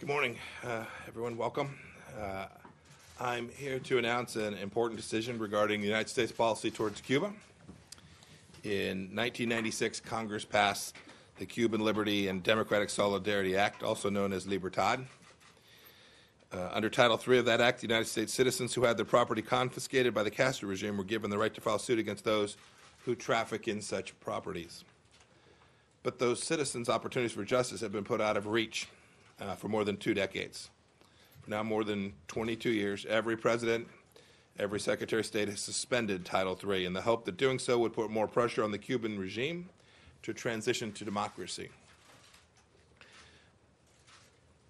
Good morning, everyone. Welcome. I'm here to announce an important decision regarding the United States policy towards Cuba. In 1996, Congress passed the Cuban Liberty and Democratic Solidarity Act, also known as Libertad. Under Title III of that act, the United States citizens who had their property confiscated by the Castro regime were given the right to file suit against those who traffic in such properties. But those citizens' opportunities for justice have been put out of reach for more than 2 decades. For now more than 22 years, every president, every Secretary of State has suspended Title III in the hope that doing so would put more pressure on the Cuban regime to transition to democracy.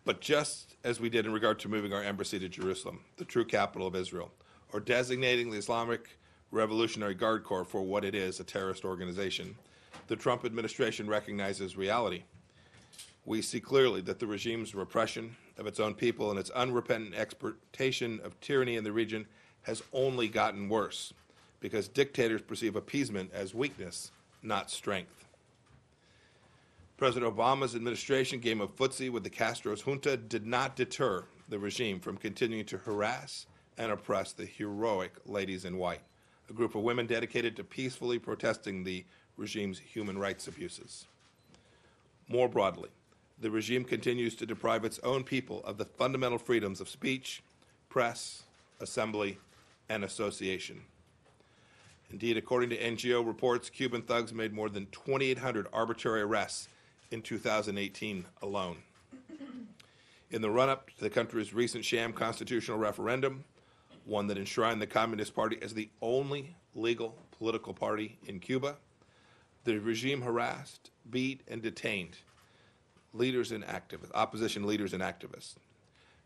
But just as we did in regard to moving our embassy to Jerusalem, the true capital of Israel, or designating the Islamic Revolutionary Guard Corps for what it is, a terrorist organization, the Trump administration recognizes reality. We see clearly that the regime's repression of its own people and its unrepentant exportation of tyranny in the region has only gotten worse because dictators perceive appeasement as weakness, not strength. President Obama's administration game of footsie with the Castro's junta did not deter the regime from continuing to harass and oppress the heroic ladies in white, a group of women dedicated to peacefully protesting the regime's human rights abuses. More broadly, the regime continues to deprive its own people of the fundamental freedoms of speech, press, assembly, and association. Indeed, according to NGO reports, Cuban thugs made more than 2,800 arbitrary arrests in 2018 alone. In the run-up to the country's recent sham constitutional referendum, one that enshrined the Communist Party as the only legal political party in Cuba, the regime harassed, beat, and detained leaders and activists, opposition leaders and activists.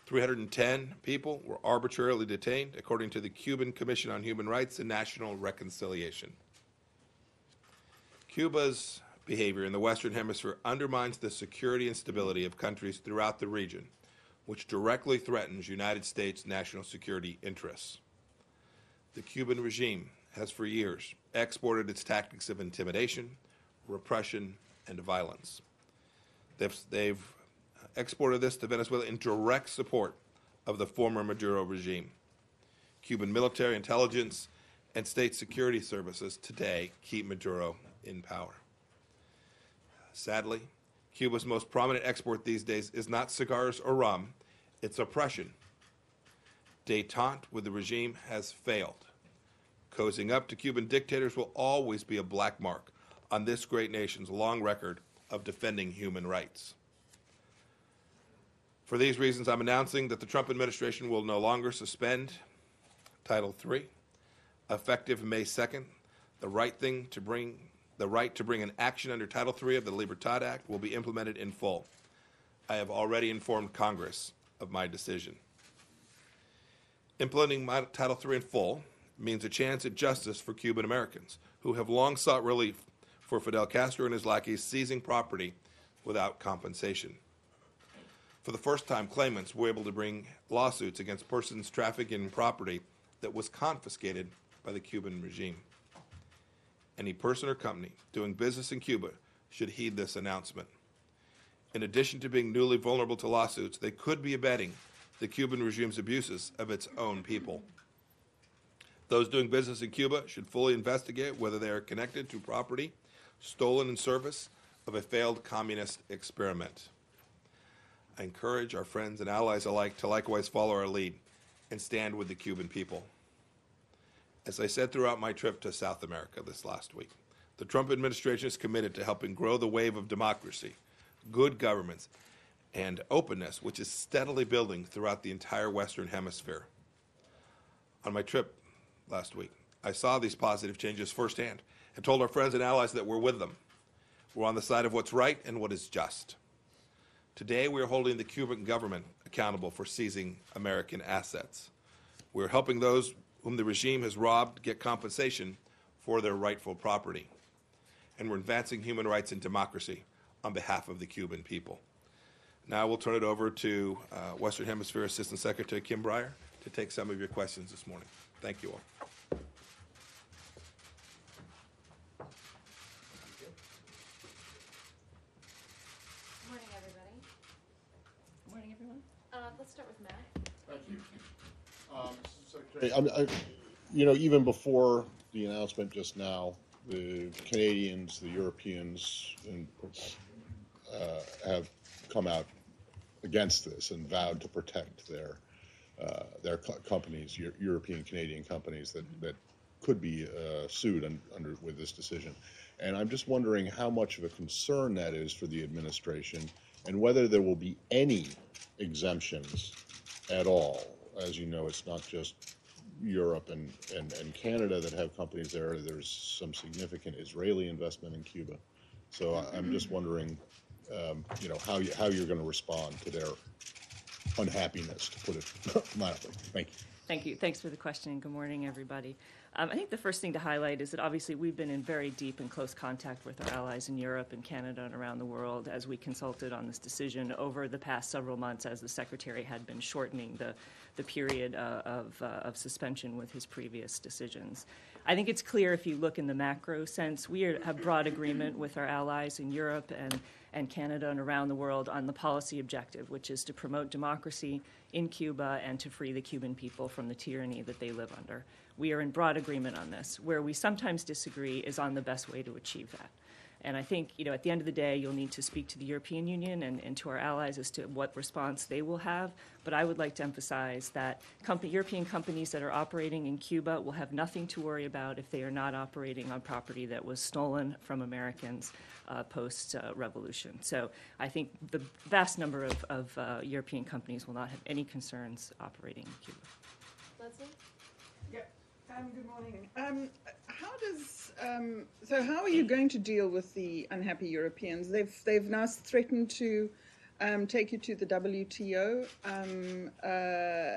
310 people were arbitrarily detained, according to the Cuban Commission on Human Rights and National Reconciliation. Cuba's behavior in the Western Hemisphere undermines the security and stability of countries throughout the region, which directly threatens United States national security interests. The Cuban regime has for years exported its tactics of intimidation, repression, and violence. They've exported this to Venezuela in direct support of the former Maduro regime. Cuban military intelligence and state security services today keep Maduro in power. Sadly, Cuba's most prominent export these days is not cigars or rum, it's oppression. Détente with the regime has failed. Cozying up to Cuban dictators will always be a black mark on this great nation's long record of defending human rights. For these reasons, I'm announcing that the Trump administration will no longer suspend Title III. Effective May 2nd, the right to bring an action under Title III of the Libertad Act will be implemented in full. I have already informed Congress of my decision. Implementing Title III in full means a chance at justice for Cuban Americans who have long sought relief for Fidel Castro and his lackeys seizing property without compensation. For the first time, claimants were able to bring lawsuits against persons trafficking in property that was confiscated by the Cuban regime. Any person or company doing business in Cuba should heed this announcement. In addition to being newly vulnerable to lawsuits, they could be abetting the Cuban regime's abuses of its own people. Those doing business in Cuba should fully investigate whether they are connected to property stolen in service of a failed communist experiment. I encourage our friends and allies alike to likewise follow our lead and stand with the Cuban people. As I said throughout my trip to South America this last week, the Trump administration is committed to helping grow the wave of democracy, good governments, and openness, which is steadily building throughout the entire Western Hemisphere. On my trip last week, I saw these positive changes firsthand and told our friends and allies that we're with them. We're on the side of what's right and what is just. Today, we are holding the Cuban government accountable for seizing American assets. We're helping those whom the regime has robbed get compensation for their rightful property. And we're advancing human rights and democracy on behalf of the Cuban people. Now we'll turn it over to Western Hemisphere Assistant Secretary Kim Breyer to take some of your questions this morning. Thank you all. Good morning, everybody. Good morning, everyone. Let's start with Matt. Thank you. Secretary, even before the announcement just now, the Canadians, the Europeans, have come out against this and vowed to protect their companies, European Canadian companies that could be sued with this decision. And I'm just wondering how much of a concern that is for the administration, and whether there will be any exemptions at all. As you know, it's not just Europe and Canada that have companies there. There's some significant Israeli investment in Cuba. So I'm just wondering, how you're going to respond to their unhappiness, to put it mildly. Thank you. Thank you. Thanks for the question. Good morning, everybody. I think the first thing to highlight is that obviously we've been in very deep and close contact with our allies in Europe and Canada and around the world as we consulted on this decision over the past several months, as the Secretary had been shortening the period of suspension with his previous decisions. I think it's clear, if you look in the macro sense, we have broad agreement with our allies in Europe and Canada and around the world on the policy objective, which is to promote democracy in Cuba and to free the Cuban people from the tyranny that they live under. We are in broad agreement on this. Where we sometimes disagree is on the best way to achieve that. And I think, at the end of the day, you'll need to speak to the European Union and to our allies as to what response they will have. But I would like to emphasize that European companies that are operating in Cuba will have nothing to worry about if they are not operating on property that was stolen from Americans post-revolution. So I think the vast number of European companies will not have any concerns operating in Cuba. Leslie? Yeah. Good morning. How are you going to deal with the unhappy Europeans? They've now threatened to take you to the WTO,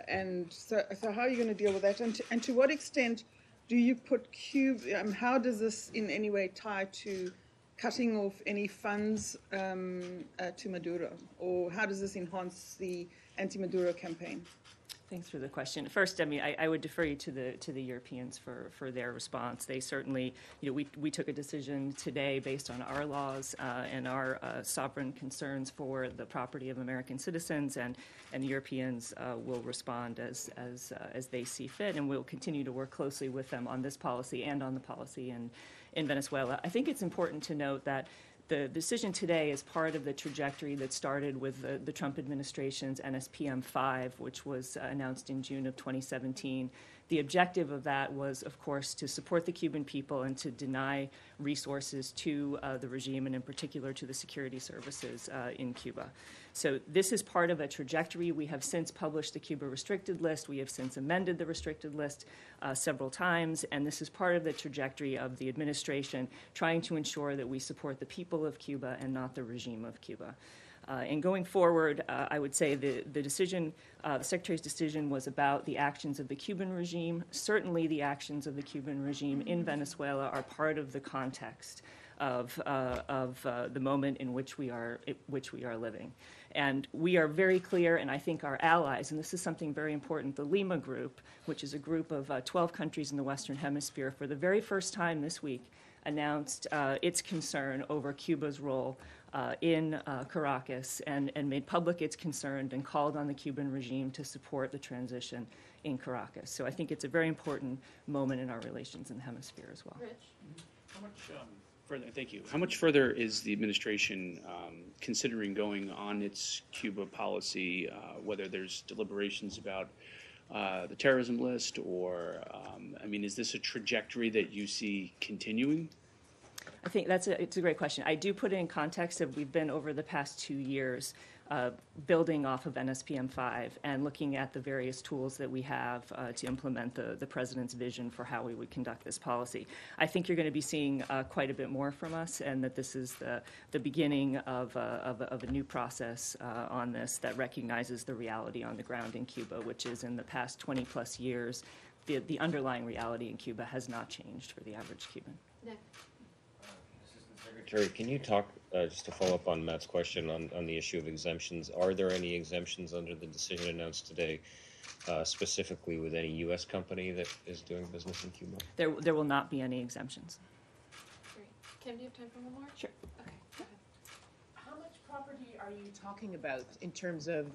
and so how are you going to deal with that? And to what extent do you put Cuba? How does this in any way tie to cutting off any funds to Maduro, or how does this enhance the anti-Maduro campaign? Thanks for the question. First, I would defer you to the Europeans for their response. They certainly, we took a decision today based on our laws and our sovereign concerns for the property of American citizens, and the Europeans will respond as they see fit, and we'll continue to work closely with them on this policy and on the policy in Venezuela. I think it's important to note that the decision today is part of the trajectory that started with the Trump administration's NSPM 5, which was announced in June of 2017. The objective of that was, of course, to support the Cuban people and to deny resources to the regime, and in particular to the security services in Cuba. So this is part of a trajectory. We have since published the Cuba restricted list. We have since amended the restricted list several times, and this is part of the trajectory of the administration trying to ensure that we support the people of Cuba and not the regime of Cuba. And going forward, I would say the decision, the Secretary's decision was about the actions of the Cuban regime. Certainly the actions of the Cuban regime in Venezuela are part of the context of the moment in which we are living. And we are very clear, and I think our allies, and this is something very important, the Lima Group, which is a group of 12 countries in the Western Hemisphere, for the very first time this week announced its concern over Cuba's role in Caracas and made public its concern and called on the Cuban regime to support the transition in Caracas. So I think it's a very important moment in our relations in the hemisphere as well. Rich? How much further? Thank you. How much further is the administration considering going on its Cuba policy? Whether there's deliberations about the terrorism list, or is this a trajectory that you see continuing? I think it's a great question. I do put it in context of we've been over the past 2 years building off of NSPM 5 and looking at the various tools that we have to implement the president's vision for how we would conduct this policy. I think you're going to be seeing quite a bit more from us, and that this is the beginning of a new process on this that recognizes the reality on the ground in Cuba, which is in the past 20 plus years, the underlying reality in Cuba has not changed for the average Cuban. Nick? Secretary, can you talk, just to follow up on Matt's question on the issue of exemptions, are there any exemptions under the decision announced today, specifically with any U.S. company that is doing business in Cuba? There will not be any exemptions. Great. Kim, do you have time for one more? Sure. Okay, go ahead. How much property are you talking about in terms of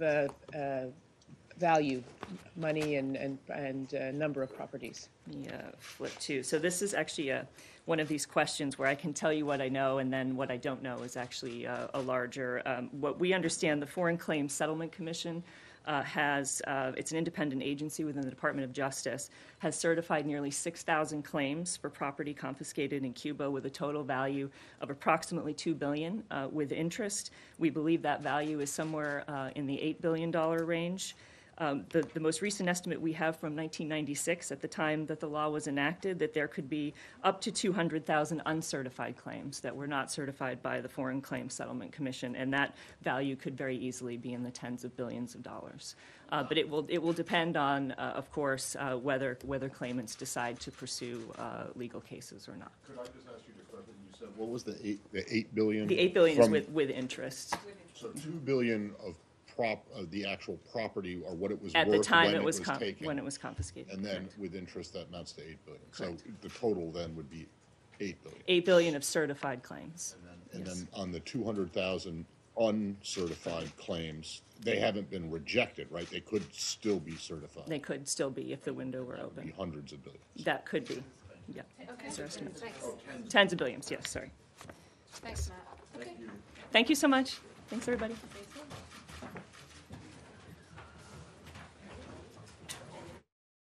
value, money, and number of properties? Flip two. So this is actually one of these questions where I can tell you what I know, and then what I don't know is actually a larger. What we understand, the Foreign Claims Settlement Commission has, it's an independent agency within the Department of Justice, has certified nearly 6,000 claims for property confiscated in Cuba with a total value of approximately $2 billion with interest. We believe that value is somewhere in the $8 billion range. The most recent estimate we have from 1996, at the time that the law was enacted, that there could be up to 200,000 uncertified claims that were not certified by the Foreign Claims Settlement Commission, and that value could very easily be in the tens of billions of dollars. But it will depend on, of course, whether claimants decide to pursue legal cases or not. Could I just ask you to clarify? You said, what was the $8 billion? The $8 billion from, is with interest. So $2 billion of the actual property, or what it was At worth the time when it was taken. when it was confiscated. And then Correct. with interest, that amounts to $8 billion. Correct. So the total then would be $8 billion. $8 billion of certified claims. And Yes. then on the 200,000 uncertified claims, they haven't been rejected, right? They could still be certified. They could still be if the window were That would be open. hundreds of billions. That could be. Yeah. Okay, Those are estimates. thanks. Tens of billions. Yes. Sorry. Thanks, Matt. Okay. Thank you so much. Thanks, everybody. Thanks.